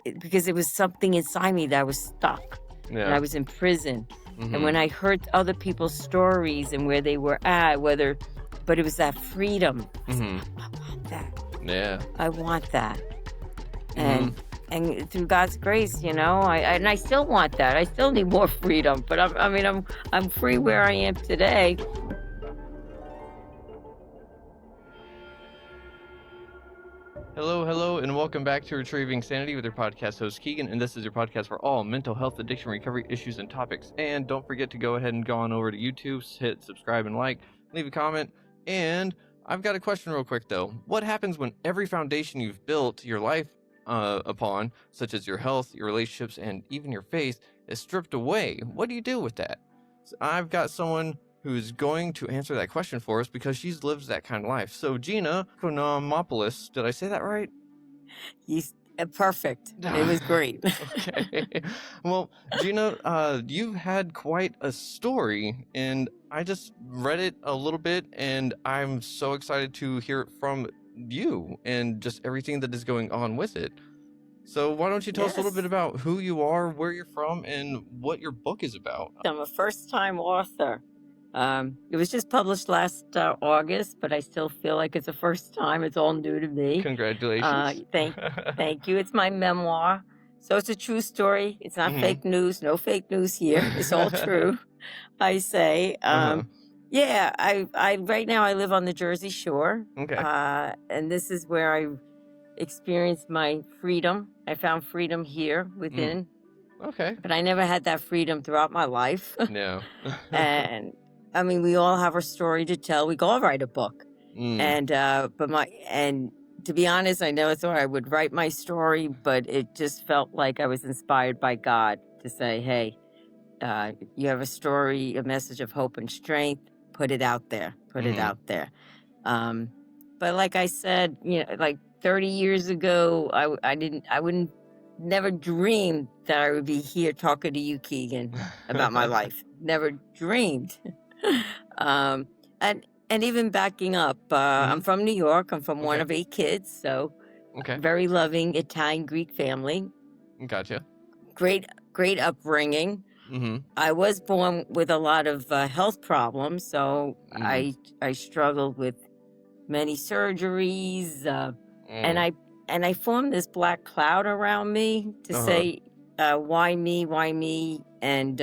because it was something inside me that was stuck, and I was in prison. And when I heard other people's stories and where they were at, but it was that freedom. I said, I want that. Yeah. I want that. And through God's grace, I still want that. I still need more freedom, but I'm free where I am today. Hello, and welcome back to Retrieving Sanity with your podcast host, Keegan, and this is your podcast for all mental health, addiction, recovery issues, and topics. And don't forget to go ahead and go on over to YouTube, hit subscribe and like, leave a comment. And I've got a question real quick, though. What happens when every foundation you've built your life upon, such as your health, your relationships, and even your faith, is stripped away? What do you do with that? So I've got someone who's going to answer that question for us because she's lived that kind of life. So Gina Economopoulos, did I say that right? Perfect. It was great. Okay. Well, Gina, you've had quite a story, and I just read it a little bit, and I'm so excited to hear it from you and just everything that is going on with it. So why don't you tell us a little bit about who you are, where you're from, and what your book is about? I'm a first-time author. It was just published last August, but I still feel like it's a first time. It's all new to me. Congratulations. Thank you. It's my memoir. So it's a true story. It's not fake news. No fake news here. It's all true, I say. Yeah, I right now I live on the Jersey Shore. Okay. And this is where I experienced my freedom. I found freedom here within. Okay. But I never had that freedom throughout my life. No. And we all have our story to tell. We could all write a book. And to be honest, I never thought I would write my story, but it just felt like I was inspired by God to say, hey, you have a story, a message of hope and strength, put it out there, it out there. But like I said, like 30 years ago, I wouldn't never dreamed that I would be here talking to you, Keegan, about my life. Never dreamed. And even backing up, I'm from New York. I'm from one of 8 kids, so very loving Italian Greek family. Gotcha. Great upbringing. I was born with a lot of health problems, so I struggled with many surgeries, and I formed this black cloud around me to say, why me? And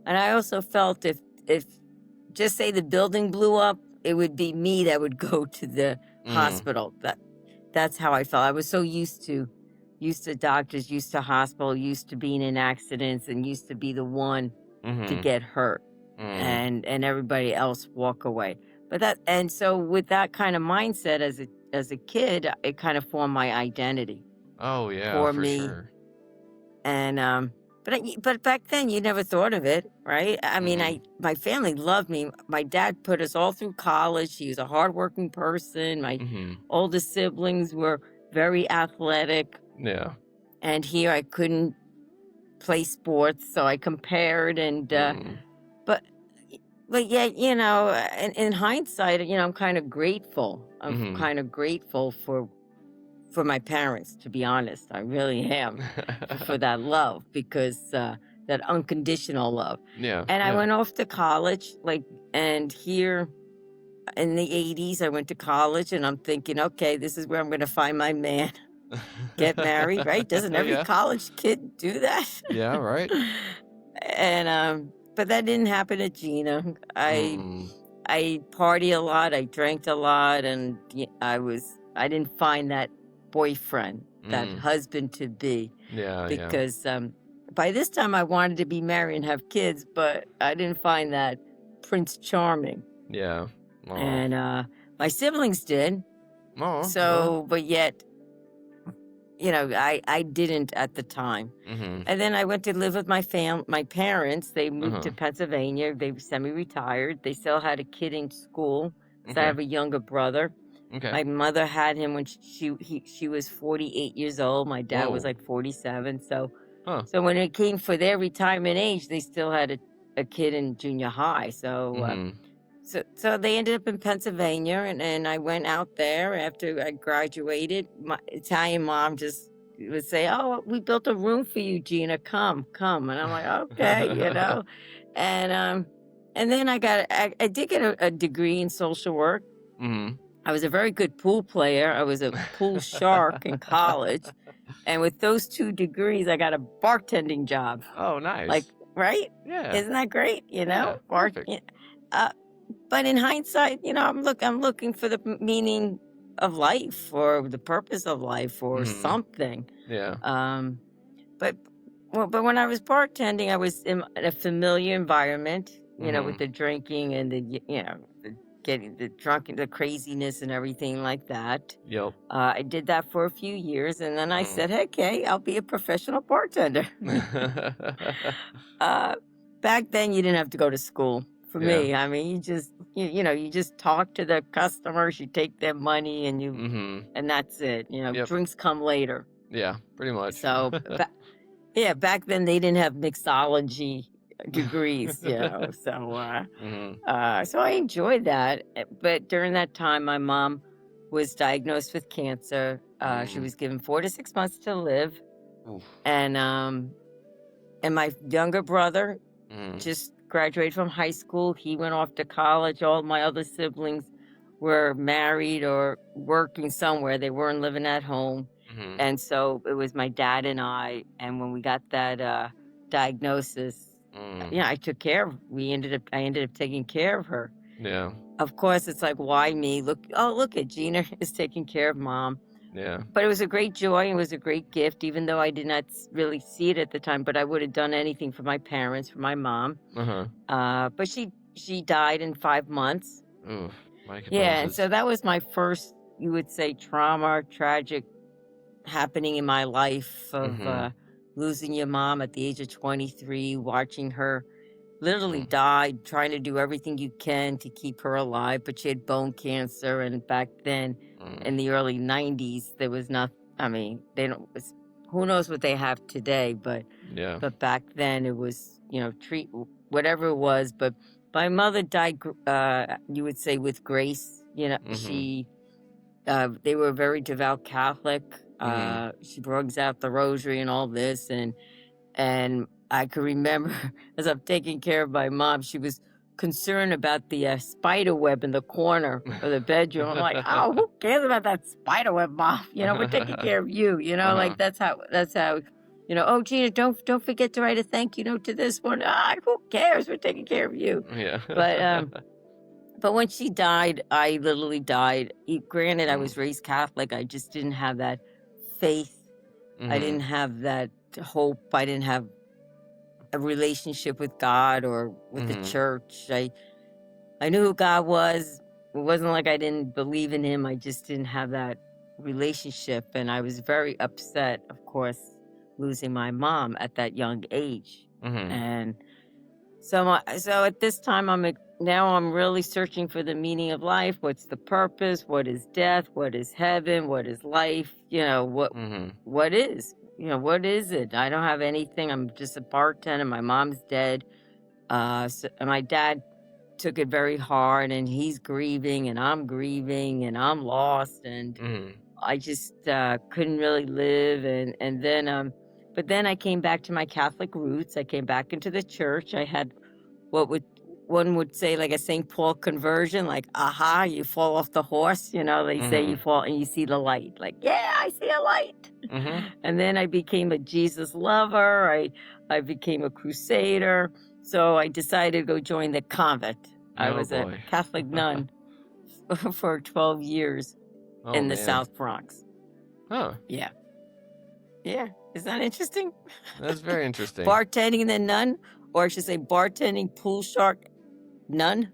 I also felt if just say the building blew up, it would be me that would go to the hospital. That's how I felt. I was so used to doctors, used to hospital, used to being in accidents, and used to be the one to get hurt, and everybody else walk away. And so with that kind of mindset as a kid, it kind of formed my identity. Oh yeah, for me. Sure. And but back then you never thought of it, right? I mean, my family loved me. My dad put us all through college. He was a hardworking person. My oldest siblings were very athletic. Yeah. And here I couldn't play sports, so I compared and but yeah, in hindsight, I'm kind of grateful. I'm kind of grateful for my parents, to be honest. I really am for that love, because that unconditional love. Yeah. And I went off to college, and here in the 80s, I went to college, and I'm thinking, okay, this is where I'm going to find my man. Get married, right? Doesn't every college kid do that? Yeah, right. And but that didn't happen at Gina. I party a lot, I drank a lot, and I didn't find that boyfriend, that husband to be. Yeah, because by this time I wanted to be married and have kids, but I didn't find that Prince Charming. Yeah. Aww. And my siblings did. Oh. So, but yet, I didn't at the time. And then I went to live with my parents. They moved to Pennsylvania. They were semi-retired. They still had a kid in school. So I have a younger brother. Okay. My mother had him when she was 48 years old. My dad was like 47. So when it came for their retirement age, they still had a kid in junior high. So so they ended up in Pennsylvania, and I went out there after I graduated. My Italian mom just would say, "Oh, we built a room for you, Gina. Come." And I'm like, "Okay," and then I did get a degree in social work. I was a very good pool player. I was a pool shark in college. And with those 2 degrees, I got a bartending job. Oh, nice. Like, right? Yeah. Isn't that great? Yeah, perfect. But in hindsight, I'm looking for the meaning of life or the purpose of life or something. Yeah. But when I was bartending, I was in a familiar environment, with the drinking and the getting the drunk and the craziness and everything like that. Yep. I did that for a few years, and then I said, "Okay, I'll be a professional bartender." Back then, you didn't have to go to school. For me, I mean, you just you just talk to the customers, you take their money, and and that's it. Yep. Drinks come later. Yeah, pretty much. So, back then they didn't have mixology degrees, So, so I enjoyed that. But during that time, my mom was diagnosed with cancer. She was given 4 to 6 months to live, and my younger brother just graduated from high school. He went off to college. All my other siblings were married or working somewhere. They weren't living at home. And so it was my dad and I. And when we got that diagnosis, I took care of. I ended up taking care of her. Yeah. Of course, it's like, why me? Look at Gina is taking care of Mom. Yeah. But it was a great joy. It was a great gift, even though I did not really see it at the time. But I would have done anything for my parents, for my mom. But she died in 5 months. Ooh, my condolences. Yeah, and so that was my first, you would say, tragic happening in my life of losing your mom at the age of 23, watching her literally die, trying to do everything you can to keep her alive. But she had bone cancer, and back then, in the early 90s, there was not. I mean, who knows what they have today, but back then it was, treat whatever it was. But my mother died, you would say, with grace. She, they were very devout Catholic. She brings out the rosary and all this, and I could remember as I'm taking care of my mom, she was concerned about the spider web in the corner of the bedroom. I'm like, oh, who cares about that spider web, Mom? We're taking care of you. Like that's how. Oh, Gina, don't forget to write a thank you note to this one. Who cares? We're taking care of you. Yeah. But when she died, I literally died. Granted, I was raised Catholic. I just didn't have that faith. I didn't have that hope. I didn't have a relationship with God or with the church. I knew who God was. It wasn't like I didn't believe in him. I just didn't have that relationship. And I was very upset, of course, losing my mom at that young age. And so at this time, I'm really searching for the meaning of life. What's the purpose? What is death? What is heaven? What is life? What is? What is it? I don't have anything. I'm just a bartender. My mom's dead. And my dad took it very hard, and he's grieving, and I'm grieving, and I'm lost, and I just couldn't really live. And then, but then I came back to my Catholic roots. I came back into the church. I had one would say like a St. Paul conversion, like, aha, you fall off the horse. They say you fall and you see the light. Like, yeah, I see a light. And then I became a Jesus lover. I became a crusader. So I decided to go join the convent. I was a Catholic nun for 12 years in the South Bronx. Oh. Yeah. Yeah. Isn't that interesting? That's very interesting. Bartending the nun, or I should say bartending pool shark nun.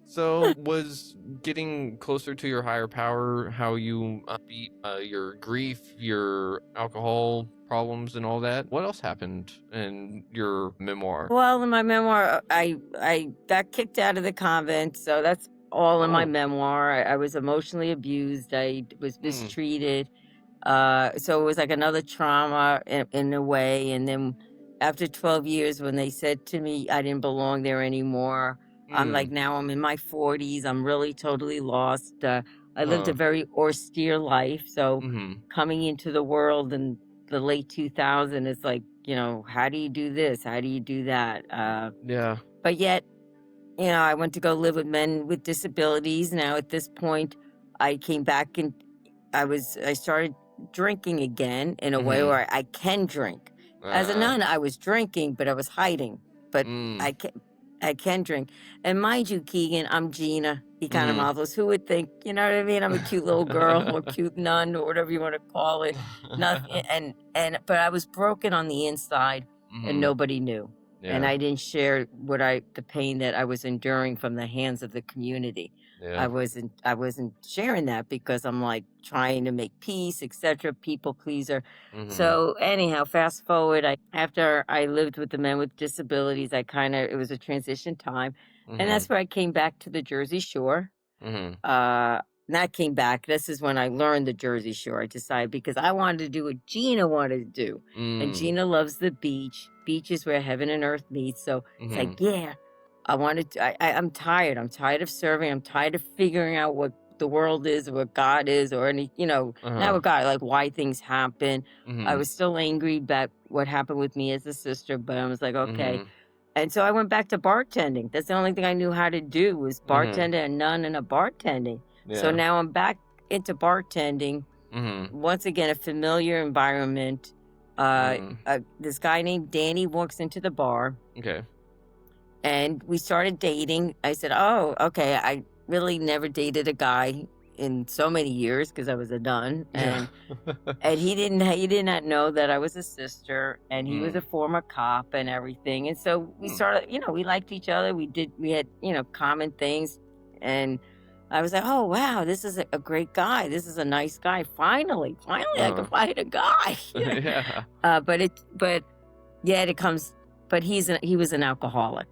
So was getting closer to your higher power how you beat your grief, your alcohol problems and all that? What else happened in your memoir? Well, in my memoir, I got kicked out of the convent, so that's all in my memoir. I was emotionally abused. I was mistreated. So it was like another trauma in a way. And then after 12 years, when they said to me I didn't belong there anymore, I'm like, now I'm in my 40s. I'm really totally lost. I lived a very austere life. So coming into the world in the late 2000s, it's like, how do you do this? How do you do that? But yet, I went to go live with men with disabilities. Now at this point, I came back and I started drinking again in a way where I can drink. As a nun, I was drinking, but I was hiding. But I can drink. And mind you, Keegan, I'm Gina Economopoulos. Who would think, you know what I mean? I'm a cute little girl or cute nun or whatever you want to call it. Nothing, but I was broken on the inside and nobody knew. Yeah. And I didn't share the pain that I was enduring from the hands of the community. Yeah. I wasn't sharing that because I'm like trying to make peace, etc., people pleaser. So anyhow, fast forward, after I lived with the men with disabilities, it was a transition time. And that's where I came back to the Jersey Shore. Not came back. This is when I learned the Jersey Shore. I decided because I wanted to do what Gina wanted to do. And Gina loves the beach. Beach is where heaven and earth meet. So it's like, yeah, I'm tired. I'm tired of serving. I'm tired of figuring out what the world is or what God is or any, not what God, like why things happen. I was still angry about what happened with me as a sister, but I was like, okay. And so I went back to bartending. That's the only thing I knew how to do was bartending, a nun and a bartending. Yeah. So now I'm back into bartending. Once again, a familiar environment. This guy named Danny walks into the bar. Okay. And we started dating. I said, oh, okay. I really never dated a guy in so many years because I was a nun. And and he did not know that I was a sister, and he was a former cop and everything. And so we started, we liked each other. We had, common things. And I was like, oh, wow, this is a great guy. This is a nice guy. Finally, I can find a guy. Yeah. But he was an alcoholic.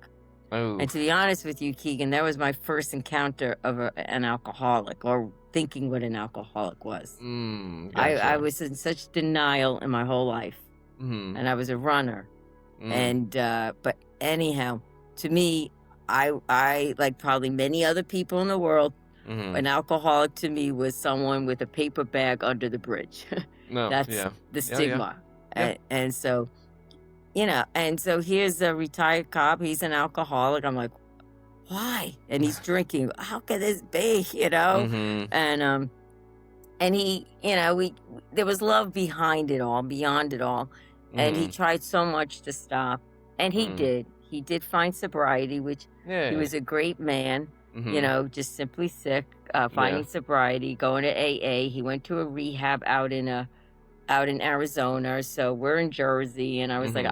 Oh. And to be honest with you, Keegan, that was my first encounter of an alcoholic, or thinking what an alcoholic was. Gotcha. I was in such denial in my whole life, and I was a runner. And but anyhow, to me, I like probably many other people in the world, an alcoholic to me was someone with a paper bag under the bridge. That's the stigma. Yeah. And so. And so here's a retired cop. He's an alcoholic. I'm like, why? And he's drinking. How could this be? And he, there was love behind it all, beyond it all. And he tried so much to stop. And he did. He did find sobriety, which he was a great man, just simply sick, finding sobriety, going to AA. He went to a rehab out in Arizona, so we're in Jersey, and I was like,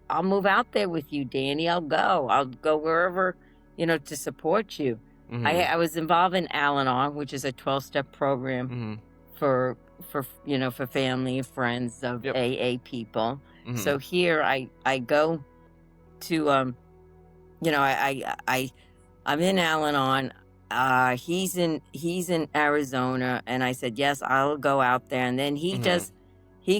I'll move out there with you, Danny. I'll go wherever, to support you. I was involved in Al-Anon, which is a 12-step program for family and friends of AA people. So here I go to I'm in Al-Anon. He's in Arizona, and I said yes, I'll go out there, and then he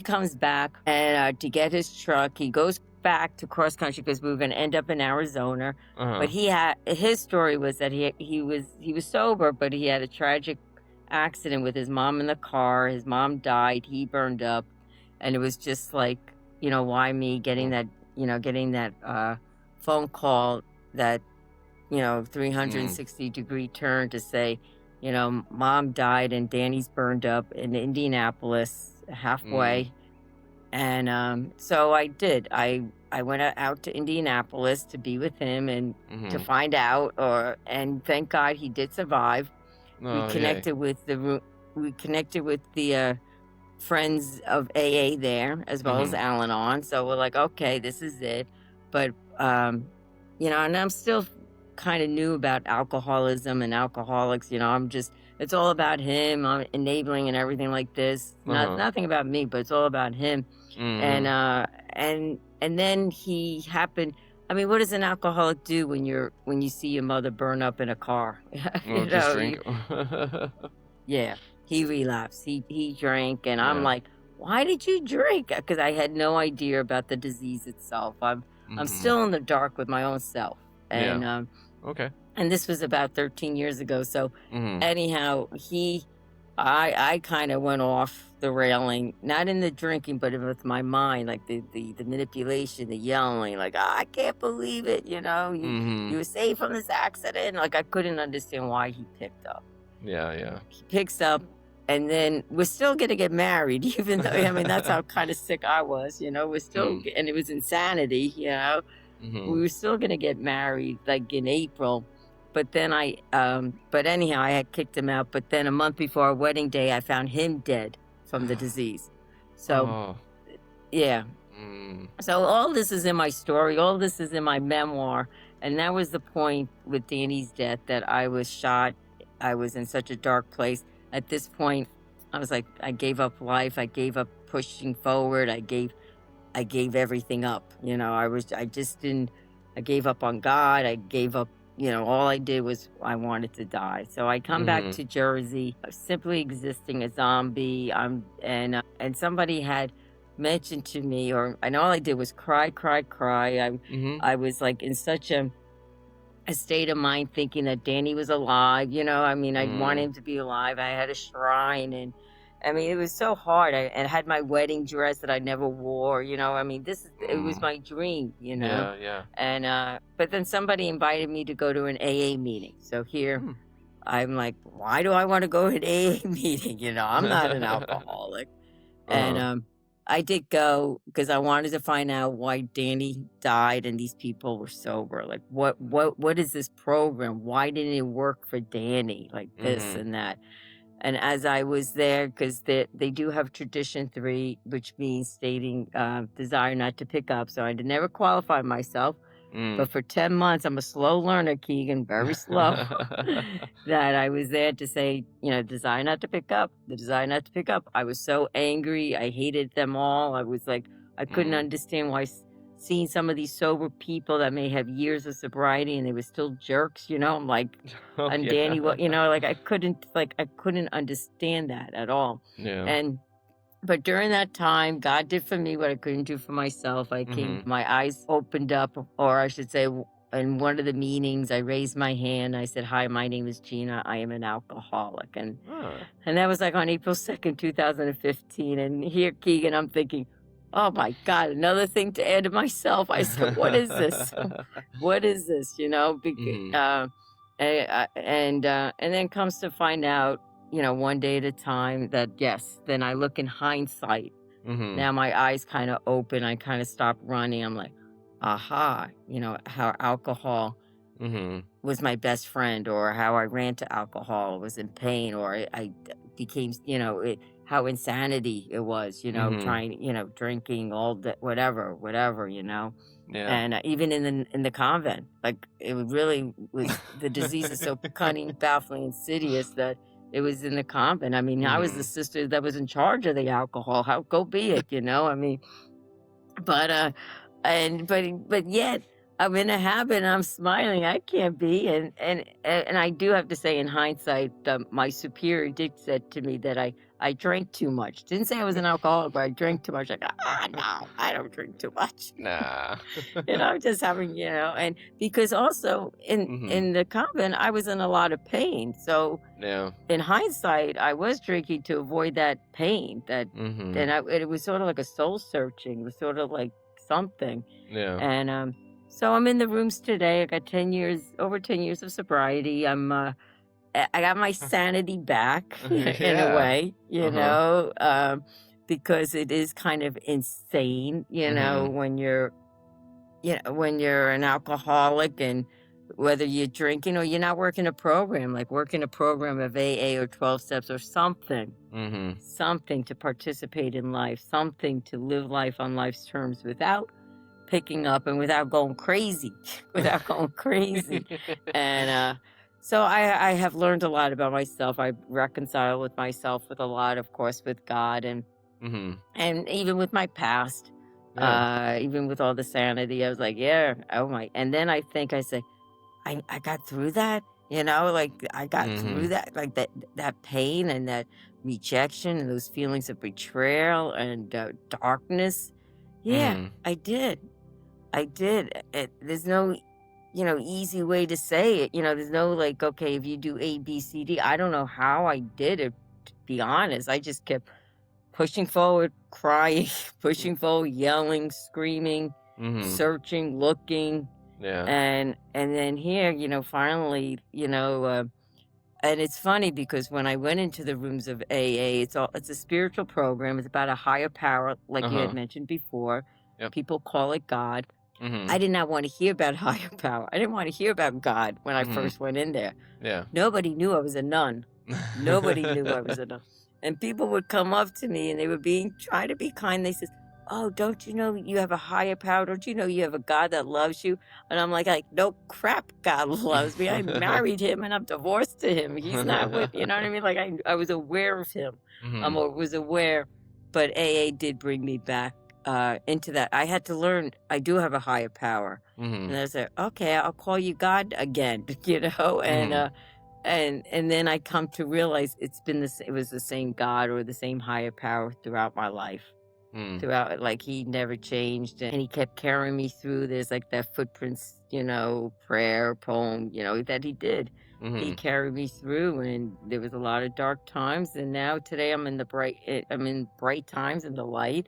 comes back and to get his truck. He goes back to cross country because we were going to end up in Arizona. But his story was that he was sober, but he had a tragic accident with his mom in the car. His mom died. He burned up, and it was just like, why me getting that phone call, that 360 degree turn to say, mom died and Danny's burned up in Indianapolis. Halfway. And so I did. I went out to Indianapolis to be with him and to find out, and thank God he did survive. We connected with the friends of AA there, as well as Al-Anon. So we're like, okay, this is it. But and I'm still kind of new about alcoholism and alcoholics. It's all about him. I'm enabling and everything like this. Nothing about me, but it's all about him. And then he happened. I mean, what does an alcoholic do when you see your mother burn up in a car? Just drink. Yeah, he relapsed. He drank, and I'm like, why did you drink? Because I had no idea about the disease itself. I'm still in the dark with my own self. And okay. And this was about 13 years ago. So anyhow, he I kind of went off the railing, not in the drinking, but with my mind, like the manipulation, the yelling, like, I can't believe it, you were saved from this accident. Like, I couldn't understand why he picked up. Yeah. He picks up, and then we're still going to get married, even though, I mean, that's how kind of sick I was, we're still, and it was insanity, we were still going to get married, like, in April. But then but anyhow, I had kicked him out. But then a month before our wedding day, I found him dead from the disease. So, yeah. So all this is in my story. All this is in my memoir. And that was the point with Danny's death, that I was shot. I was in such a dark place. At this point, I was like, I gave up life. I gave up pushing forward. I gave everything up. I gave up on God. I gave up. All I did was I wanted to die. So I come back to Jersey, simply existing a zombie. And somebody had mentioned to me, and all I did was cry. I was like in such a state of mind, thinking that Danny was alive. I wanted him to be alive. I had a shrine, and I mean, it was so hard. I had my wedding dress that I never wore. It was my dream. Yeah. And but then somebody invited me to go to an AA meeting. So here, I'm like, why do I want to go to an AA meeting? I'm not an alcoholic. And I did go because I wanted to find out why Danny died and these people were sober. Like, what is this program? Why didn't it work for Danny? Like this and that. And as I was there, because they do have Tradition 3, which means stating desire not to pick up. So I never qualified myself. But for 10 months, I'm a slow learner, Keegan, very slow, that I was there to say, desire not to pick up, the desire not to pick up. I was so angry. I hated them all. I was like, I couldn't understand why seeing some of these sober people that may have years of sobriety and they were still jerks, I'm like, and Danny, like I couldn't understand that at all. Yeah. But during that time, God did for me what I couldn't do for myself. My eyes opened up, or I should say, in one of the meetings, I raised my hand. I said, "Hi, my name is Gina. I am an alcoholic." And that was like on April 2nd, 2015. And here, Keegan, I'm thinking, oh my God, another thing to add to myself. I said, what is this? What is this? And then comes to find out, one day at a time, that yes, then I look in hindsight. Now my eyes kind of open. I kind of stop running. I'm like, aha, how alcohol was my best friend, or how I ran to alcohol, was in pain, or I became, how insanity it was, trying, drinking all that, whatever, Yeah. And even in the convent, like it really was, the disease is so cunning, baffling, insidious that it was in the convent. I mean, I was the sister that was in charge of the alcohol. How go be it, I mean, but yet I'm in a habit and I'm smiling. I can't be. And I do have to say, in hindsight, my superior did said to me that I drank too much. Didn't say I was an alcoholic, but I drank too much. Like, no, I don't drink too much. Nah. I'm just having, and because also in the convent, I was in a lot of pain. So in hindsight, I was drinking to avoid that pain. And it was sort of like a soul searching. It was sort of like something. Yeah. And so I'm in the rooms today. I got over 10 years of sobriety. I got my sanity back in a way, because it is kind of insane, when you're an alcoholic, and whether you're drinking or you're not working a program, like working a program of AA or 12 steps or something, something to participate in life, something to live life on life's terms without picking up and without going crazy, And so I have learned a lot about myself. I reconcile with myself with a lot, of course, with God, and even with my past, even with all the sanity. I was like, yeah, oh my. And then I say, I got through that, like I got through that, like that pain and that rejection and those feelings of betrayal and darkness. Yeah, I did. There's no easy way to say it. There's no like, okay, if you do A, B, C, D. I don't know how I did it be honest. I just kept pushing forward, crying, pushing forward, yelling, screaming, searching, looking. Yeah. And then here, finally, and it's funny because when I went into the rooms of AA, it's a spiritual program. It's about a higher power, like you had mentioned before. Yep. People call it God. I did not want to hear about higher power. I didn't want to hear about God when I first went in there. Yeah. Nobody knew I was a nun. Nobody knew I was a nun. And people would come up to me and they were trying to be kind. They said, "Oh, don't you know you have a higher power? Don't you know you have a God that loves you?" And I'm like, no crap, God loves me. I married him and I'm divorced to him. He's not with, you know what I mean? Like I was aware of him. I was aware, but AA did bring me back into that. I had to learn I do have a higher power. And I said, okay, I'll call you God again, and then I come to realize it was the same God or the same higher power throughout my life. Throughout, like he never changed, and he kept carrying me through. There's like that footprints, prayer poem, that he did. He carried me through, and there was a lot of dark times, and now today I'm in bright times in the light.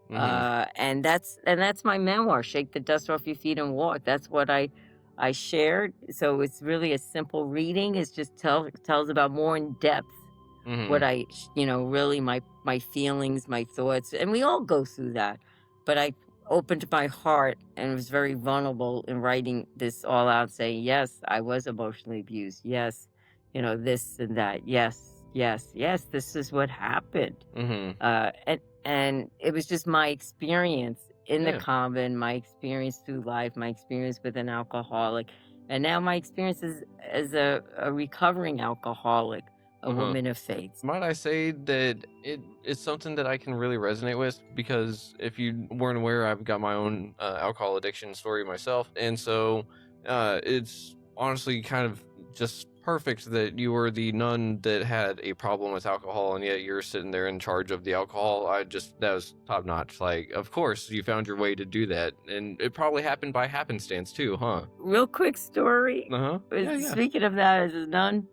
And that's my memoir, Shake the Dust Off Your Feet and Walk. That's what I shared. So it's really a simple reading. It's just tells about more in depth what I, really my feelings, my thoughts, and we all go through that. But I opened my heart and was very vulnerable in writing this all out, saying, yes, I was emotionally abused. Yes, this and that. Yes, this is what happened. And it was just my experience in the convent, my experience through life, my experience with an alcoholic, and now my experience as a recovering alcoholic, a woman of faith. Might I say that it's something that I can really resonate with, because if you weren't aware, I've got my own alcohol addiction story myself, and so it's honestly kind of just perfect that you were the nun that had a problem with alcohol, and yet you're sitting there in charge of the alcohol. That was top notch. Like, of course you found your way to do that, and it probably happened by happenstance too, huh? Real quick story. Speaking of that, as a nun,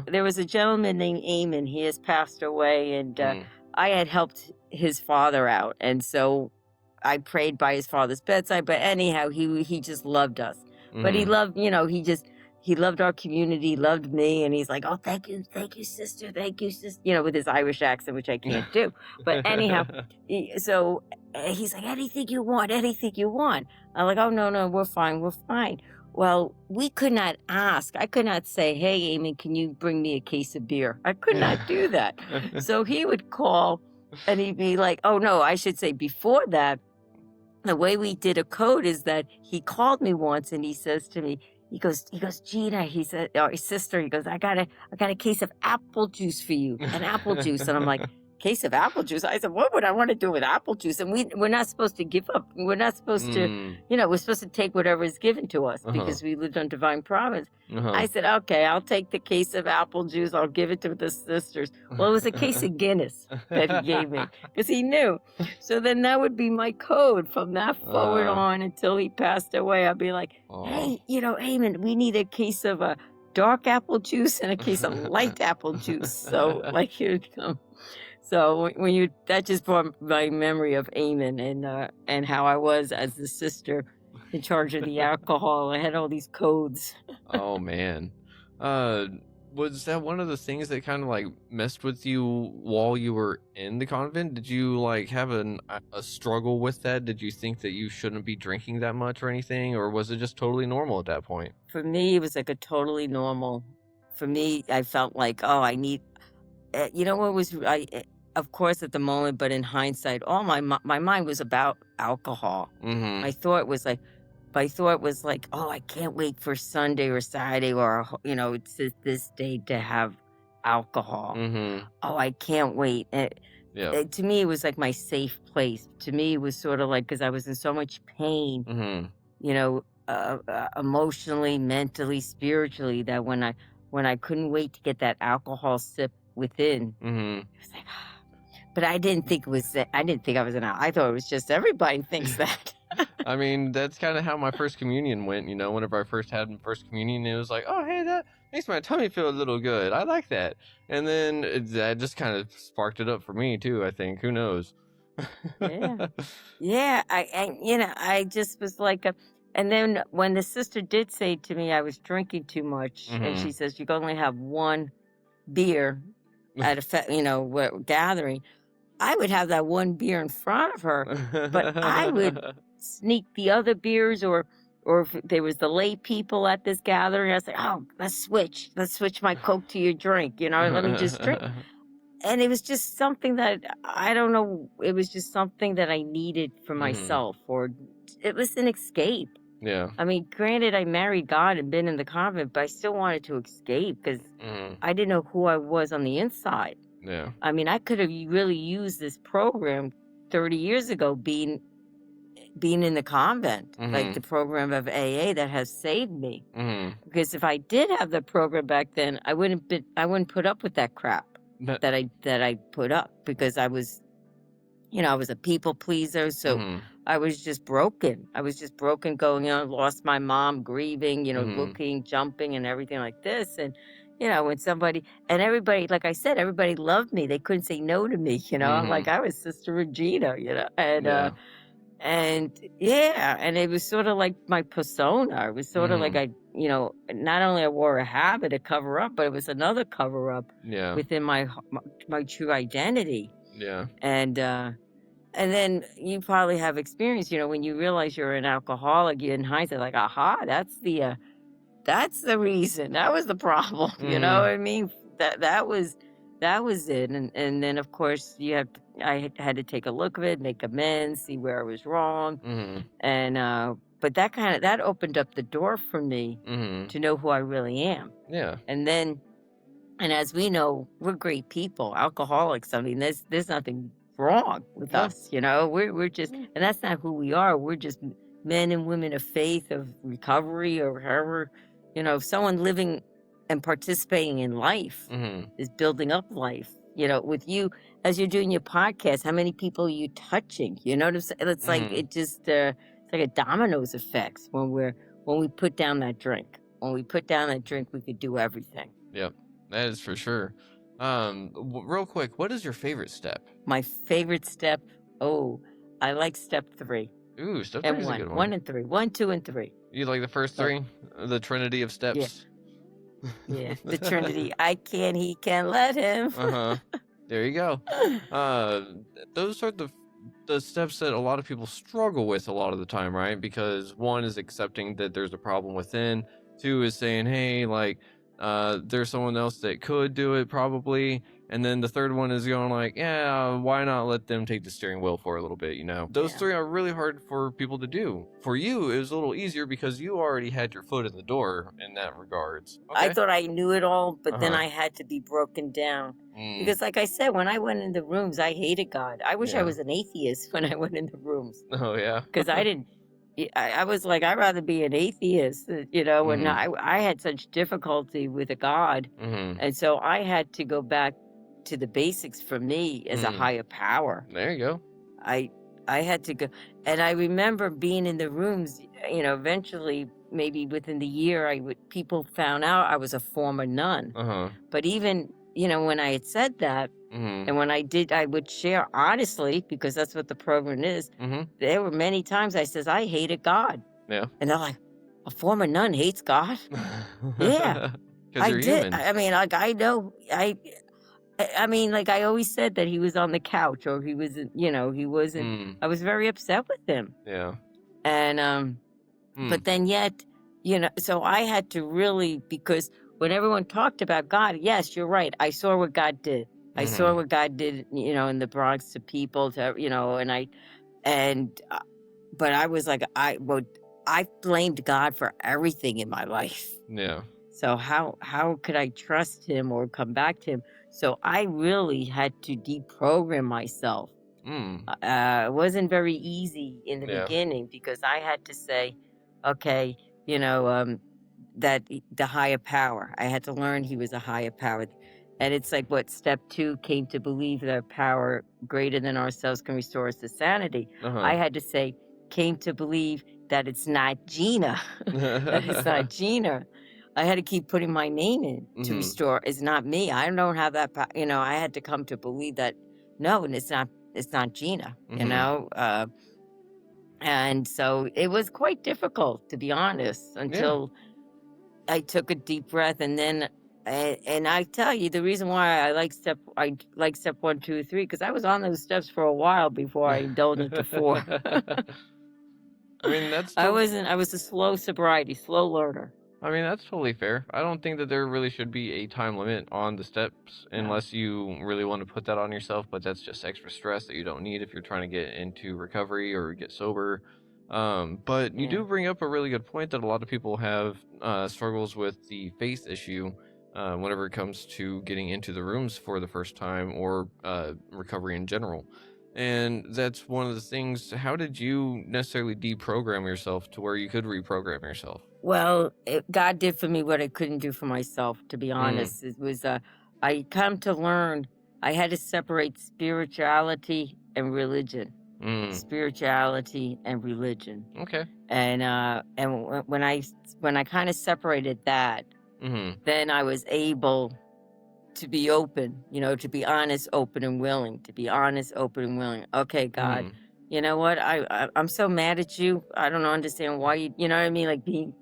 there was a gentleman named Eamon. He has passed away, and I had helped his father out, and so I prayed by his father's bedside. But anyhow, he just loved us. But he loved, he loved our community, loved me, and he's like, "Oh, thank you, sister, with his Irish accent, which I can't do. But anyhow, so he's like, anything you want. I'm like, "Oh, no, we're fine. Well, we could not ask. I could not say, "Hey, Amy, can you bring me a case of beer?" I could not do that. So he would call, and he'd be like, "Oh, no, I should say before that, the way we did a code is that he called me once and he says to me, he goes, Gina, he said, or his sister, he goes, I got a case of apple juice for you, an apple juice." And I'm like, case of apple juice? I said, what would I want to do with apple juice? And we're not supposed to give up. We're not supposed to, we're supposed to take whatever is given to us because we lived on divine providence. I said, okay, I'll take the case of apple juice. I'll give it to the sisters. Well, it was a case of Guinness that he gave me because he knew. So then that would be my code from that forward on until he passed away. I'd be like, hey, Eamon, we need a case of dark apple juice and a case of light apple juice. So like, here it comes. So that just brought my memory of Eamon and how I was as the sister in charge of the alcohol. I had all these codes. Oh man, was that one of the things that kind of like messed with you while you were in the convent? Did you like have a struggle with that? Did you think that you shouldn't be drinking that much or anything, or was it just totally normal at that point? For me, it was like a totally normal. For me, I felt like, I need. What was of course at the moment, but in hindsight, all my mind was about alcohol. My thought was like, oh, I can't wait for Sunday or Saturday or it's this day to have alcohol. Oh, I can't wait. To me, it was like my safe place. To me, it was sort of like because I was in so much pain, emotionally, mentally, spiritually, that when I couldn't wait to get that alcohol sip within, it was like. But I didn't think it was. I didn't think I was an. I thought it was just everybody thinks that. I mean, that's kind of how my first communion went. Whenever I first had my first communion, it was like, oh, hey, that makes my tummy feel a little good. I like that. And then that just kind of sparked it up for me too, I think. Who knows? Yeah. Yeah. I just was like, and then when the sister did say to me I was drinking too much, and she says, you can only have one beer at a gathering, I would have that one beer in front of her, but I would sneak the other beers, or if there was the lay people at this gathering, I was like, oh, let's switch my Coke to your drink, let me just drink. And it was just something that, I don't know, it was just something that I needed for myself, or it was an escape. Yeah. I mean, granted, I married God and been in the convent, but I still wanted to escape because I didn't know who I was on the inside. Yeah. I mean, I could have really used this program 30 years ago, being in the convent, like the program of AA that has saved me. Because if I did have the program back then, I wouldn't put up with that crap that I put up, because I was, I was a people pleaser. So I was just broken. Going on, lost my mom, grieving, looking, jumping, and everything like this. And when somebody, and everybody, like I said, everybody loved me. They couldn't say no to me. I'm like, I was Sister Regina. And and it was sort of like my persona. It was sort of like not only I wore a habit to cover up, but it was another cover up within my true identity. Yeah. And then you probably have experience, when you realize you're an alcoholic, you in hindsight, like, aha, that's the reason. That was the problem. You know what I mean? That was it. And then of course I had to take a look of it, make amends, see where I was wrong. And but that opened up the door for me to know who I really am. Yeah. And as we know, we're great people, alcoholics. I mean, there's nothing wrong with us, we're just, and that's not who we are. We're just men and women of faith, of recovery, or however, someone living and participating in life is building up life. With you, as you're doing your podcast, how many people are you touching? You know what I'm saying? It's like, it just, it's like a dominoes effect when we put down that drink. When we put down that drink, we could do everything. Yep. That is for sure. Real quick, what is your favorite step? My favorite step? Oh, I like step 3. Ooh, step 3 is a good one. 1 and 3. 1, 2, and 3. You like the first 3? The Trinity of steps? Yeah, the Trinity. I can, he can, let him. There you go. Those are the steps that a lot of people struggle with a lot of the time, right? Because 1 is accepting that there's a problem within. 2 is saying, hey, like, there's someone else that could do it probably. And then the third one is going like, yeah, why not let them take the steering wheel for a little bit, Those 3 are really hard for people to do. For you, it was a little easier because you already had your foot in the door in that regards. Okay. I thought I knew it all, but then I had to be broken down. Because like I said, when I went in the rooms, I hated God. I wish I was an atheist when I went in the rooms. Oh, yeah. Because I was like, I'd rather be an atheist, and I had such difficulty with a God. And so I had to go back to the basics for me as a higher power. There you go. I had to go. And I remember being in the rooms, eventually, maybe within the year, people found out I was a former nun. But even, when I had said that, and when I would share honestly, because that's what the program is. There were many times I says, I hated God. Yeah. And they're like, a former nun hates God? Yeah. I did. Human. I mean, like, I know, I mean, like, I always said that he was on the couch, or he wasn't, he wasn't, I was very upset with him. Yeah. And, but then yet, so I had to really, because when everyone talked about God, yes, you're right. I saw what God did. I saw what God did, in the Bronx to people, but I was like, I blamed God for everything in my life. Yeah. So how could I trust him or come back to him? So I really had to deprogram myself. It wasn't very easy in the beginning, because I had to say, okay, that the higher power, I had to learn he was a higher power. And it's like what step 2 came to believe that power greater than ourselves can restore us to sanity. I had to say, came to believe that it's not Gina. That it's not Gina. I had to keep putting my name in to restore. It's not me. I don't have that. I had to come to believe that no, and it's not Gina. And so it was quite difficult, to be honest, until I took a deep breath, and then. And I tell you, the reason why I like step 1, 2, 3, because I was on those steps for a while before I indulged into 4. I mean, I was a slow sobriety, slow learner. I mean, that's totally fair. I don't think that there really should be a time limit on the steps unless you really want to put that on yourself, but that's just extra stress that you don't need if you're trying to get into recovery or get sober. But you do bring up a really good point that a lot of people have struggles with the faith issue whenever it comes to getting into the rooms for the first time or recovery in general. And that's one of the things. How did you necessarily deprogram yourself to where you could reprogram yourself? Well, God did for me what I couldn't do for myself, to be honest. It was, I come to learn I had to separate spirituality and religion. Spirituality and religion. Okay. And when I kind of separated that, then I was able to be open, to be honest, open and willing, Okay, God, you know what? I'm so mad at you. I don't understand why you know what I mean? Like being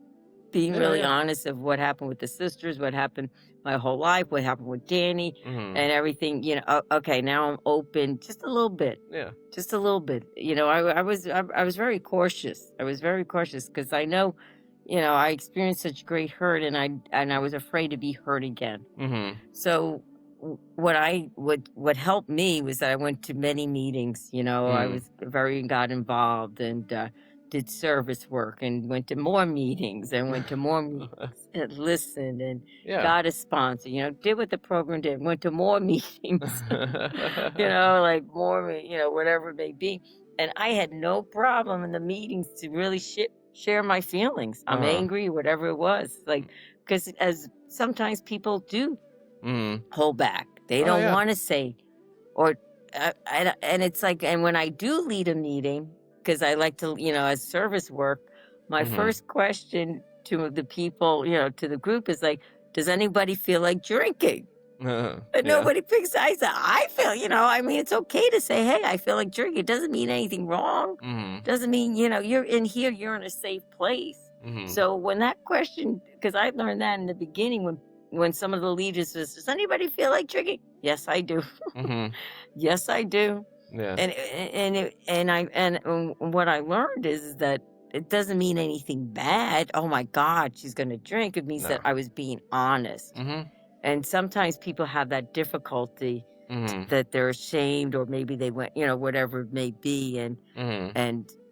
really honest of what happened with the sisters, what happened my whole life, what happened with Danny and everything, okay, now I'm open just a little bit. Yeah. Just a little bit. I was very cautious. I was very cautious because I know, I experienced such great hurt and I was afraid to be hurt again. So what helped me was that I went to many meetings, I was got involved and did service work and went to more meetings and and listened and got a sponsor, did what the program did, went to more meetings, like more, whatever it may be. And I had no problem in the meetings to really share my feelings. I'm angry, whatever it was, like, because as sometimes people do hold back. They don't want to say, or, and it's like, and when I do lead a meeting, because I like to, as service work, my first question to the people, to the group is like, does anybody feel like drinking? But nobody picks sides. I feel, it's okay to say, hey, I feel like drinking. It doesn't mean anything wrong. Doesn't mean, you're in here, you're in a safe place. So when that question, because I learned that in the beginning when some of the leaders says, does anybody feel like drinking? Yes, I do. Yes, I do. Yeah. And what I learned is that it doesn't mean anything bad. Oh my God, she's going to drink. It means that I was being honest. And sometimes people have that difficulty that they're ashamed or maybe they went, whatever it may be. And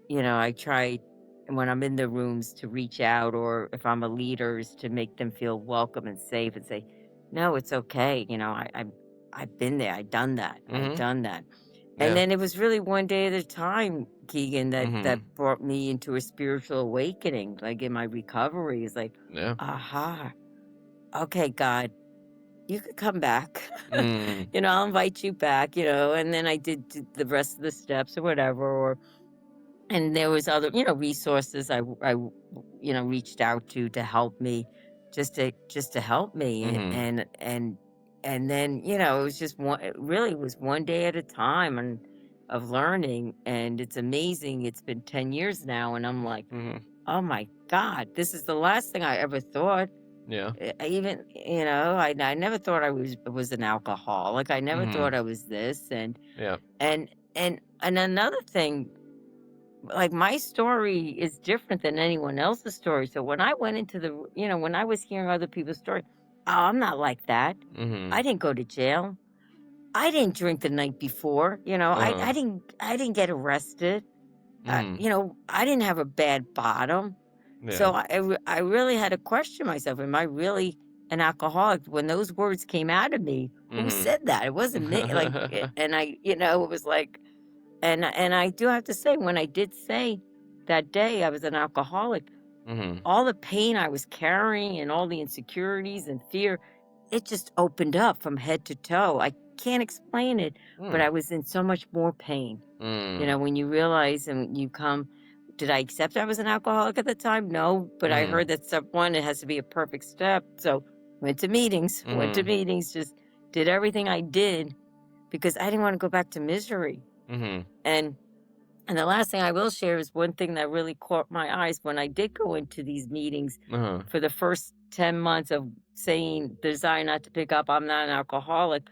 I try when I'm in the rooms to reach out, or if I'm a leader, is to make them feel welcome and safe and say, no, it's okay. I've been there. I've done that. I've done that. And then it was really one day at a time, Keegan, that brought me into a spiritual awakening, like in my recovery. It's like, aha, okay, God, you could come back. I'll invite you back, and then I did the rest of the steps or whatever, and there was other, resources I reached out to help me, just to help me. And then, it was just it really was one day at a time of learning. And it's amazing. It's been 10 years now. And I'm like, oh my God, this is the last thing I ever thought. Yeah. I even, I never thought I was an alcoholic. I never thought I was this. And another thing, like my story is different than anyone else's story. So when I went into when I was hearing other people's stories, I'm not like that. I didn't go to jail. I didn't drink the night before. I didn't get arrested. I didn't have a bad bottom. Yeah. So I really had to question myself. Am I really an alcoholic? When those words came out of me, who said that? It wasn't me. Like, and I, it was like, and I do have to say, when I did say that day I was an alcoholic, all the pain I was carrying and all the insecurities and fear, it just opened up from head to toe. I can't explain it, but I was in so much more pain. When you realize and you come, did I accept I was an alcoholic at the time? No, but I heard that step one, it has to be a perfect step. So went to meetings, just did everything I did because I didn't want to go back to misery. And the last thing I will share is one thing that really caught my eyes when I did go into these meetings for the first 10 months of saying, desire not to pick up, I'm not an alcoholic.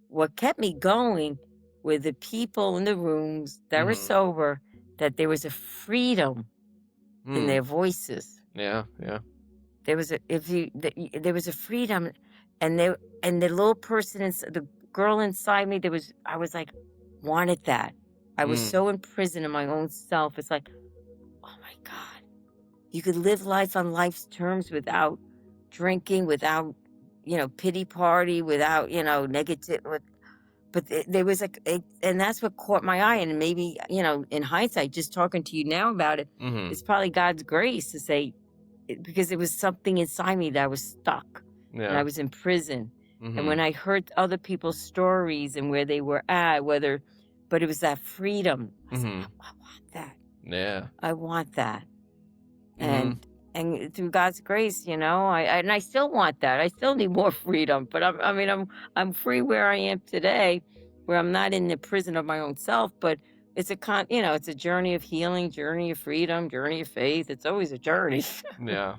What kept me going were the people in the rooms that were sober, that there was a freedom in their voices. Yeah. There was there was a freedom, and the little person, the girl inside me, I was like, wanted that. I was so imprisoned in my own self. It's like, oh my God, you could live life on life's terms without drinking, without, pity party, without, negative. But there was and that's what caught my eye. And maybe, in hindsight, just talking to you now about it, it's probably God's grace to say, because it was something inside me that was stuck and I was in prison. And when I heard other people's stories and where they were at, but it was that freedom. I said, I want that. Yeah. I want that. And through God's grace, I still want that. I still need more freedom, but I'm free where I am today, where I'm not in the prison of my own self, but it's it's a journey of healing, journey of freedom, journey of faith. It's always a journey. Yeah.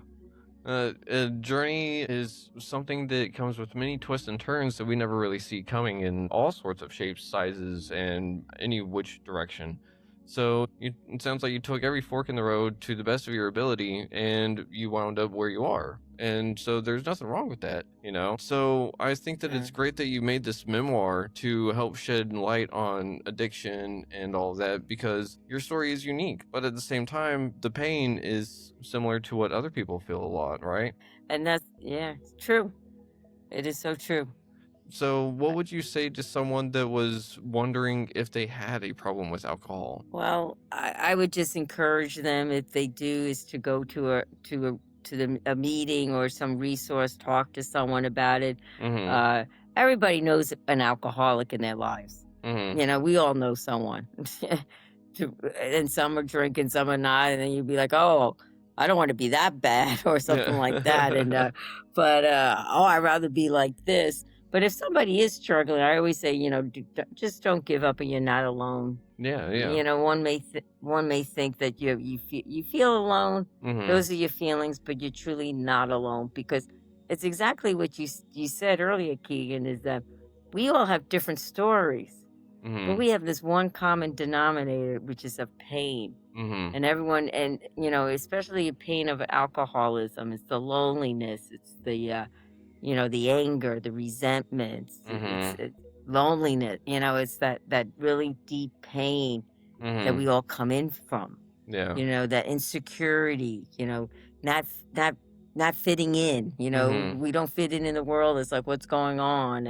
A journey is something that comes with many twists and turns that we never really see coming in all sorts of shapes, sizes, and any which direction. So it sounds like you took every fork in the road to the best of your ability, and you wound up where you are. And so there's nothing wrong with that, So I think that it's great that you made this memoir to help shed light on addiction and all of that, because your story is unique. But at the same time, the pain is similar to what other people feel a lot, right? And that's, it's true. It is so true. So what would you say to someone that was wondering if they had a problem with alcohol? Well, I would just encourage them, if they do, is to go to a meeting or some resource, talk to someone about it. Everybody knows an alcoholic in their lives. We all know someone. And some are drinking, some are not, and then you'd be like, oh, I don't want to be that bad or something like that. And I'd rather be like this. But if somebody is struggling, I always say, just don't give up, and you're not alone. Yeah. One may think that you feel alone. Those are your feelings, but you're truly not alone, because it's exactly what you said earlier, Keegan, is that we all have different stories, but we have this one common denominator, which is of pain. And everyone, and especially a pain of alcoholism, it's the loneliness, it's the the anger, the resentment, it's loneliness, it's that really deep pain that we all come in from. Yeah. That insecurity, not fitting in, we don't fit in the world. It's like, what's going on?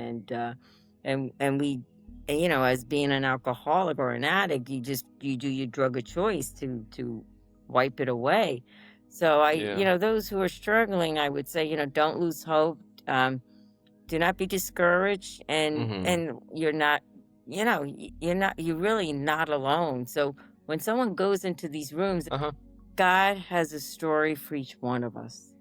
And we, as being an alcoholic or an addict, you do your drug of choice to wipe it away. So those who are struggling, I would say, don't lose hope. Do not be discouraged, and you're really not alone. So when someone goes into these rooms, God has a story for each one of us.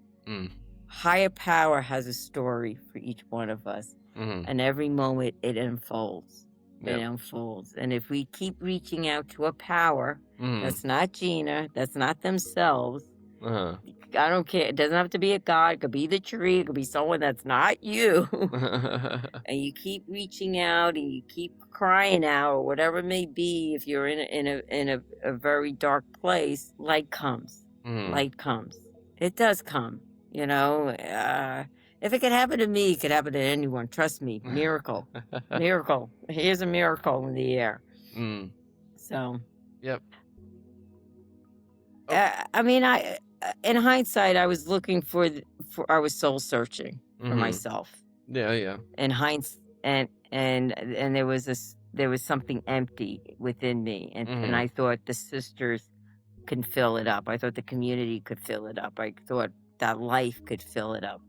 Higher power has a story for each one of us. And every moment it unfolds. It unfolds. And if we keep reaching out to a power, that's not Gina, that's not themselves, I don't care. It doesn't have to be a God. It could be the tree. It could be someone that's not you. And you keep reaching out, and you keep crying out, or whatever it may be. If you're in a very dark place, light comes. Light comes. It does come. If it could happen to me, it could happen to anyone. Trust me. Miracle. Miracle. Here's a miracle in the air. So. Yep. In hindsight, I was looking I was soul searching for myself. Yeah. In hindsight, and there was something empty within me, and I thought the sisters could fill it up. I thought the community could fill it up. I thought that life could fill it up,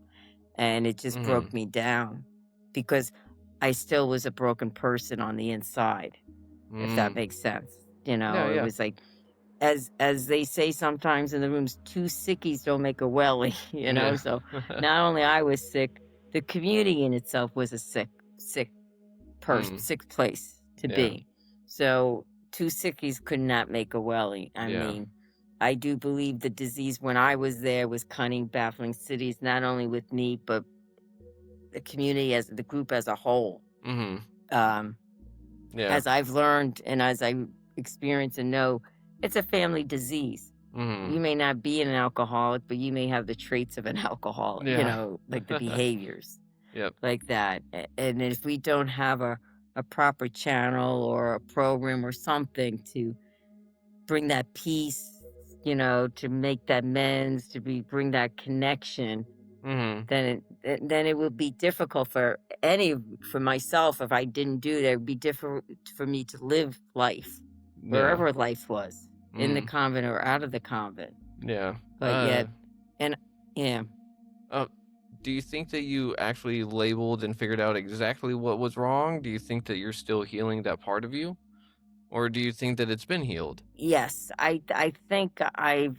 and it just broke me down, because I still was a broken person on the inside, if that makes sense. It was like. as they say sometimes in the rooms, two sickies don't make a welly, you know. Yeah. So not only I was sick, the community in itself was a sick place to be. So two sickies could not make a welly. I mean, I do believe the disease when I was there was cunning, baffling cities, not only with me, but the community as the group as a whole. As I've learned and as I experience and know, it's a family disease. You may not be an alcoholic, but you may have the traits of an alcoholic, you know, like the behaviors like that. And if we don't have a proper channel or a program or something to bring that peace, you know, to make that amends, to bring that connection, then it would be difficult for myself if I didn't do that. It would be difficult for me to live life, wherever life was, in the convent or out of the convent. But yet, and do you think that you actually labeled and figured out exactly what was wrong? Do you think that you're still healing that part of you? Or do you think that it's been healed? Yes, I think I've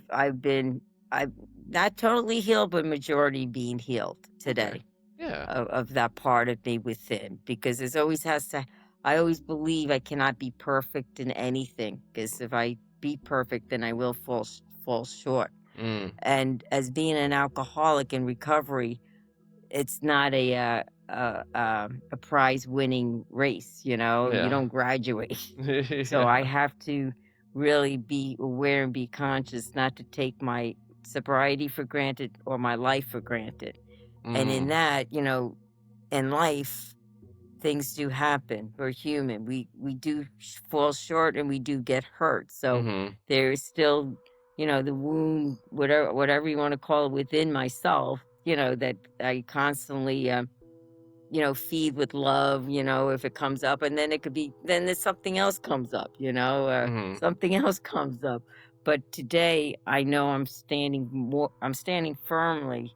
not totally healed, but majority being healed today. Of that part of me within, because there's always I always believe I cannot be perfect in anything, because if I be perfect, then I will fall short. And as being an alcoholic in recovery, it's not a prize-winning race, you know. You don't graduate. So I have to really be aware and be conscious not to take my sobriety for granted or my life for granted. And in that, you know, in life, things do happen. We're human. We do fall short and we do get hurt. So there is still, you know, the wound, whatever you want to call it, within myself, you know, that I constantly, you know, feed with love, you know, if it comes up. And then it could be, then there's something else comes up, you know, something else comes up. But today I know I'm standing firmly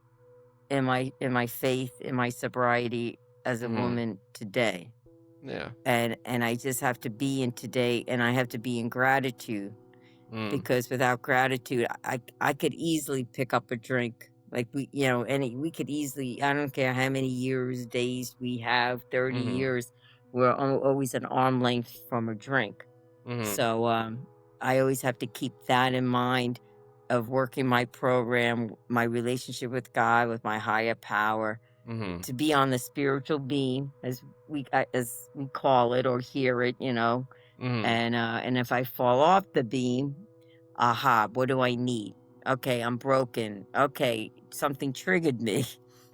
in my faith, in my sobriety as a woman today. And I just have to be in today, and I have to be in gratitude, because without gratitude, I could easily pick up a drink. Like we could easily, I don't care how many years, days we have, 30 years, we're always an arm length from a drink. So I always have to keep that in mind, of working my program, my relationship with God, with my higher power, to be on the spiritual beam, as we call it or hear it, you know. And if I fall off the beam, what do I need? Okay, I'm broken. Okay, something triggered me.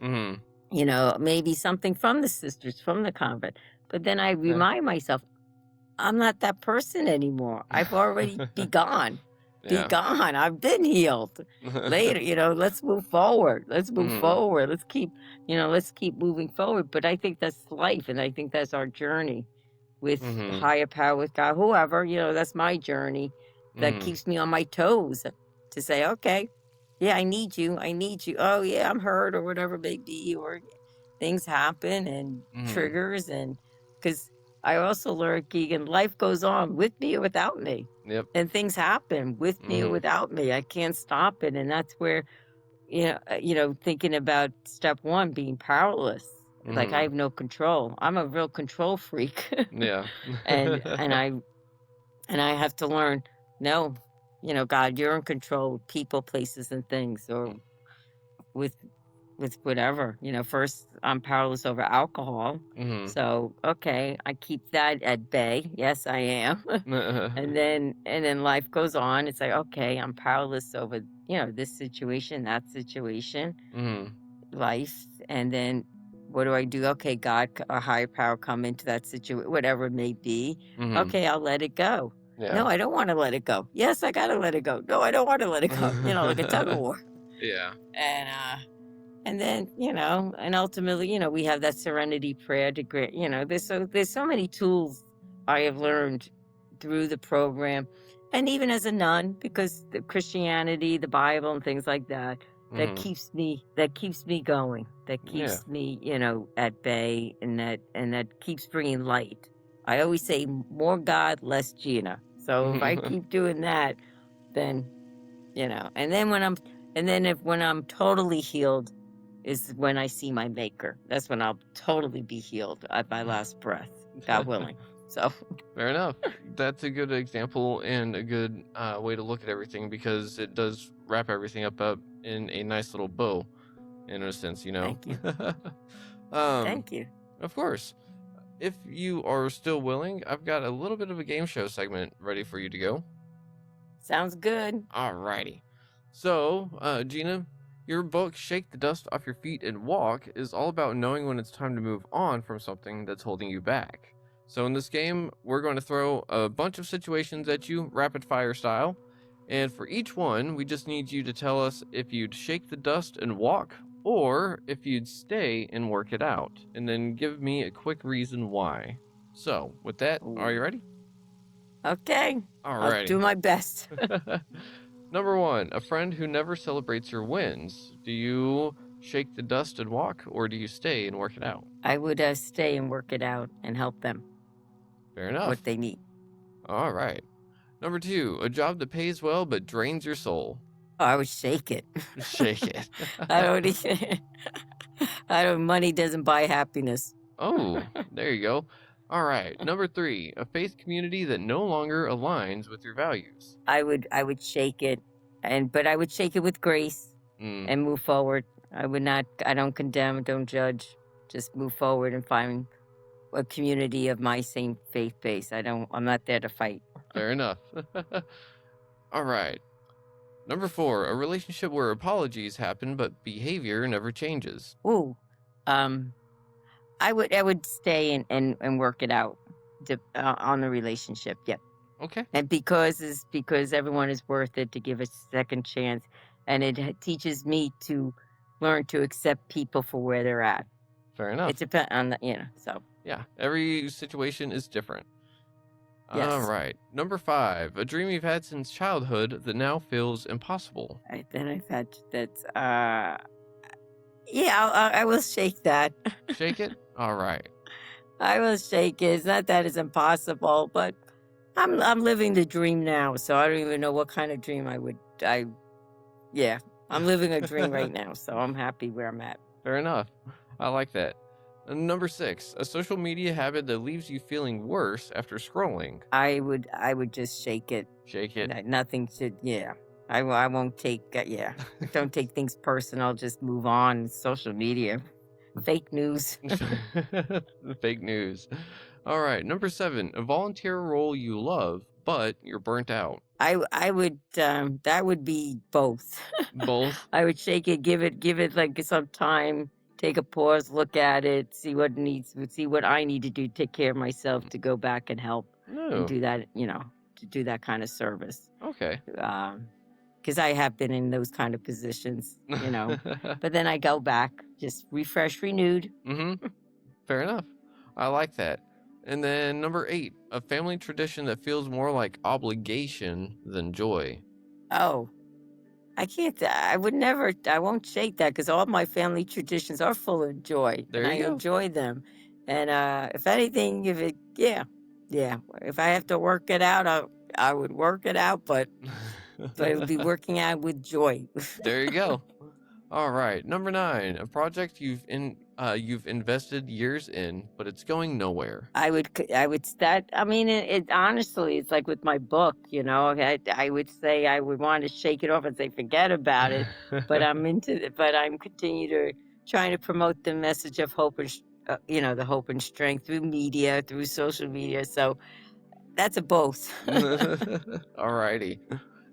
You know, maybe something from the sisters, from the convent. But then I remind myself, I'm not that person anymore. I've already be gone. Be gone. I've been healed. Later, you know, let's move forward. Let's move forward. Let's keep moving forward. But I think that's life, and I think that's our journey with higher power, with God, whoever, you know, that's my journey that keeps me on my toes to say, okay, yeah, I need you. Oh yeah, I'm hurt or whatever it may be, or things happen and triggers, and because I also learned, Keegan, life goes on with me or without me. And things happen with me or without me. I can't stop it. And that's where, you know, thinking about step one, being powerless. Like I have no control. I'm a real control freak. and I have to learn, no, you know, God, you're in control of people, places, and things, or with whatever, you know. First, I'm powerless over alcohol. So, okay, I keep that at bay. Yes, I am. and then life goes on. It's like, okay, I'm powerless over, you know, this situation, that situation, life. And then what do I do? Okay, God, a higher power, come into that situation, whatever it may be. Okay, I'll let it go. No, I don't want to let it go. Yes, I got to let it go. No, I don't want to let it go. You know, like a tug of war. And then, you know, and ultimately, you know, we have that serenity prayer to grant, you know, there's so many tools I have learned through the program, and even as a nun, because the Christianity, the Bible, and things like that, that keeps me going, that keeps me, you know, at bay, and that keeps bringing light. I always say more God, less Gina. So if I keep doing that, then, and then when I'm totally healed is when I see my maker. That's when I'll totally be healed at my last breath, God willing. So fair enough. That's a good example and a good way to look at everything, because it does wrap everything up in a nice little bow, in a sense, Thank you. Thank you. Of course. If you are still willing, I've got a little bit of a game show segment ready for you to go. Sounds good. Alrighty. So, Gina, your book, Shake the Dust Off Your Feet and Walk, is all about knowing when it's time to move on from something that's holding you back. So in this game, we're going to throw a bunch of situations at you, rapid fire style. And for each one, we just need you to tell us if you'd shake the dust and walk, or if you'd stay and work it out. And then give me a quick reason why. So, with that, are you ready? Okay. Alrighty. I'll do my best. Number 1, a friend who never celebrates your wins. Do you shake the dust and walk, or do you stay and work it out? I would stay and work it out and help them. Fair enough. What they need. All right. Number 2, a job that pays well but drains your soul. Oh, I would shake it. Shake it. Money doesn't buy happiness. Oh, there you go. All right. Number 3, a faith community that no longer aligns with your values. I would shake it, but I would shake it with grace and move forward. I don't condemn, don't judge, just move forward and find a community of my same faith base. I'm not there to fight. Fair enough. All right. Number 4, a relationship where apologies happen but behavior never changes. Ooh, I would stay and work it out on the relationship. Yep. Okay. And because everyone is worth it, to give a second chance, and it teaches me to learn to accept people for where they're at. Fair enough. It depends on the, so. Yeah, every situation is different. Yes. All right. Number 5, a dream you've had since childhood that now feels impossible. Then I've had that's yeah, I will shake that. Shake it? All right. I will shake it. It's not that it's impossible, but I'm living the dream now, so I don't even know what kind of dream I'm living a dream right now, so I'm happy where I'm at. Fair enough. I like that. And number 6, a social media habit that leaves you feeling worse after scrolling. I would just shake it. Shake it. Nothing should, I won't take, don't take things personal, just move on. Social media, fake news. Fake news. All right, number 7, a volunteer role you love, but you're burnt out. I would, that would be both. Both? I would shake it, give it like some time, take a pause, look at it, see what I need to do, take care of myself, to go back and help and do that, to do that kind of service. Okay. Because I have been in those kind of positions, but then I go back, just refresh, renewed. Mm-hmm. Fair enough. I like that. And then number 8, a family tradition that feels more like obligation than joy. Oh, I can't. I won't shake that, because all my family traditions are full of joy. There you go. I enjoy them. And if anything, if I have to work it out, I would work it out, but it would be working out with joy. There you go. All right. Number 9, a project you've invested years in, but it's going nowhere. I would start. I mean, it honestly, it's like with my book. I would say I would want to shake it off and say forget about it. But I'm continue to trying to promote the message of hope and the hope and strength through media, through social media. So that's a both. All righty.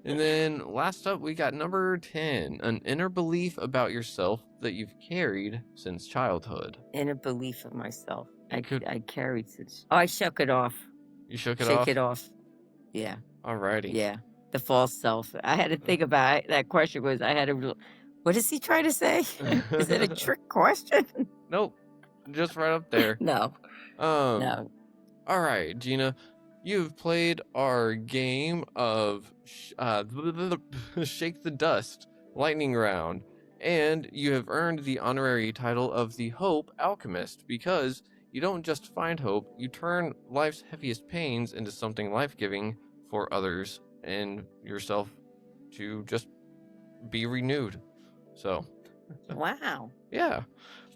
And then last up, we got number 10, an inner belief about yourself that you've carried since childhood. Inner belief of myself. I carried since. Oh, I shook it off. You shook it off? Shake it off. Yeah. Alrighty. Yeah. The false self. I had to think about it. That question was, what does he try to say? Is it a trick question? Nope. Just right up there. No. No. All right, Gina. You've played our game of Shake the Dust lightning round, and you have earned the honorary title of the Hope Alchemist, because you don't just find hope, you turn life's heaviest pains into something life-giving for others and yourself to just be renewed. So, Wow. yeah.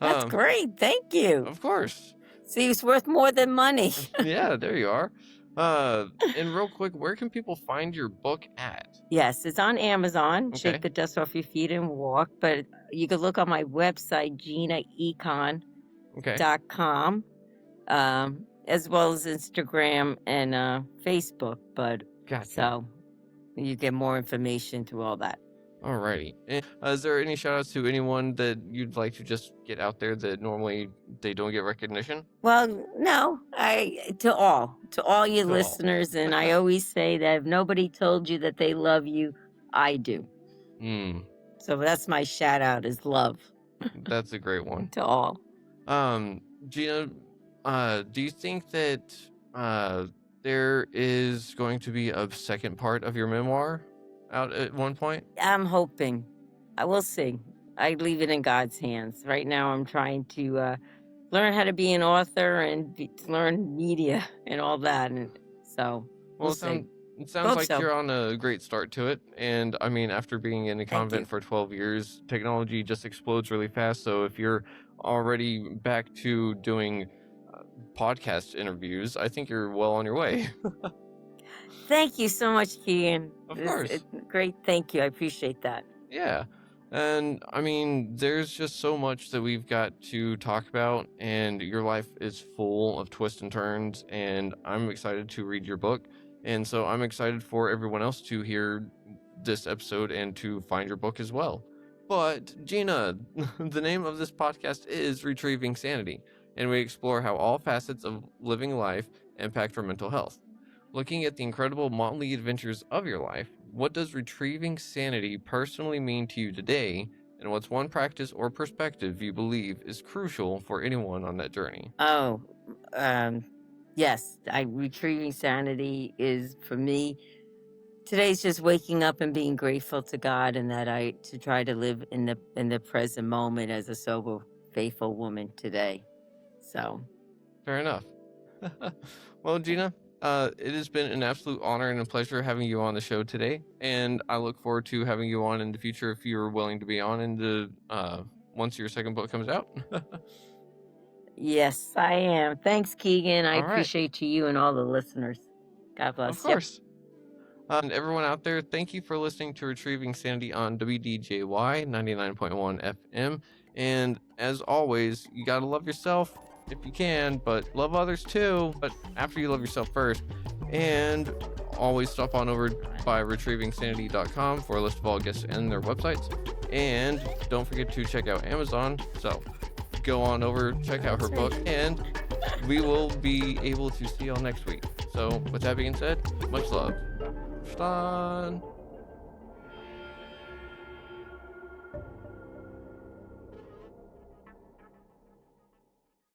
That's great. Thank you. Of course. See, it's worth more than money. Yeah, there you are. And real quick, where can people find your book at? Yes, it's on Amazon. Okay. Shake the dust off your feet and walk. But you can look on my website, GinaEcon.com, as well as Instagram and Facebook. But Gotcha. so you get more information through all that. Alrighty. And, is there any shout outs to anyone that you'd like to just get out there that normally they don't get recognition? Well, no, to all your listeners, and I always say that if nobody told you that they love you, I do. So that's my shout out, is love. That's a great one. To all. Gina, do you think that there is going to be a second part of your memoir out at one point? I'm hoping. I will see. I leave it in God's hands. Right now I'm trying to learn how to be an author and learn media and all that. And so we'll see. It sounds like you're on a great start to it. And I mean, after being in a convent for 12 years, technology just explodes really fast. So if you're already back to doing podcast interviews, I think you're well on your way. Thank you so much, Keegan. Of course. It's great. Thank you. I appreciate that. Yeah. And I mean, there's just so much that we've got to talk about, and your life is full of twists and turns, and I'm excited to read your book. And so I'm excited for everyone else to hear this episode and to find your book as well. But Gina, the name of this podcast is Retrieving Sanity, and we explore how all facets of living life impact our mental health. Looking at the incredible motley adventures of your life, what does retrieving sanity personally mean to you today, and what's one practice or perspective you believe is crucial for anyone on that journey? Yes, retrieving sanity is, for me, today's just waking up and being grateful to God, and that to try to live in the present moment as a sober, faithful woman today. So, fair enough. Well, Gina, it has been an absolute honor and a pleasure having you on the show today, and I look forward to having you on in the future if you're willing to be on in the once your second book comes out. Yes, I am. Thanks, Keegan. I appreciate you and all the listeners. God bless. Of course. And everyone out there, thank you for listening to Retrieving Sanity on WDJY 99.1 FM. And as always, you gotta love yourself if you can, but love others too, but after you love yourself first. And always stop on over by retrievingsanity.com for a list of all guests and their websites. And don't forget to check out Amazon. So go on over, check out her book, and we will be able to see y'all next week. So with that being said, much love. Stan.